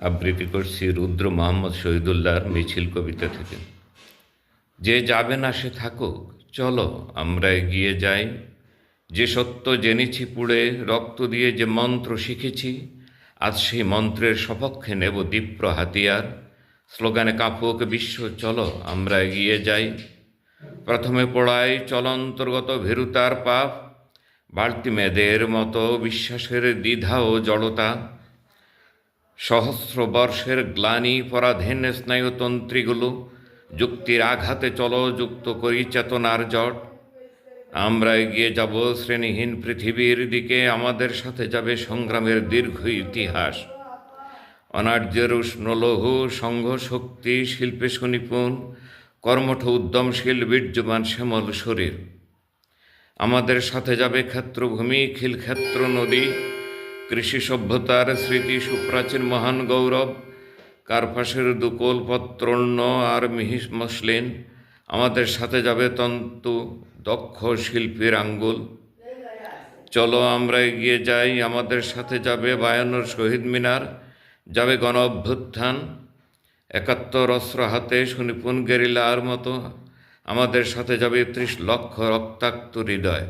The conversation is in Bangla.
আবৃত্তি করছি রুদ্র মোহাম্মদ শহীদুল্লাহর মিছিল কবিতা থেকে। যে যাবে না সে থাকুক, চলো আমরা এগিয়ে যাই। যে সত্য জেনেছি পুড়ে, রক্ত দিয়ে যে মন্ত্র শিখেছি, আজ সেই মন্ত্রের সপক্ষে নেব দীপ্র হাতিয়ার। স্লোগানে কাঁপুক বিশ্ব, চলো আমরা এগিয়ে যাই। প্রথমে পড়াই চলন্তর্গত ভীরুতার পাপ, বাড়তি মেয়েদের মতো বিশ্বাসের দ্বিধা ও জড়তা। সহস্র বর্ষের গ্লানি পরাধীন স্নায়ুতন্ত্রীগুলো, যুক্তির আঘাতে চলো যুক্ত করি চেতনার জট। আমরা এগিয়ে যাব শ্রেণীহীন পৃথিবীর দিকে, আমাদের সাথে যাবে সংগ্রামের দীর্ঘ ইতিহাস। অনার্যের উষ্ণ লৌহ সংঘ শক্তি, শিল্পে সুনিপুণ কর্মঠ উদ্যমশীল বীর্যবান শ্যামল শরীর। আমাদের সাথে যাবে ক্ষেত্রভূমি, খিলক্ষেত্র নদী, কৃষি সভ্যতার স্মৃতি সুপ্রাচীন মহান গৌরব। কার্পাসের দুকোল পত্রণ্য আর মিহিস মসলিন, আমাদের সাথে যাবে তন্তু দক্ষ শিল্পীর আঙ্গুল। চলো আমরা এগিয়ে যাই, আমাদের সাথে যাবে বায়ান্নর শহীদ মিনার, যাবে গণ অভ্যুত্থান। ৭১ অস্ত্র হাতে সুনিপুণ গেরিলার মতো, আমাদের সাথে যাবে ৩০ লক্ষ রক্তাক্ত হৃদয়।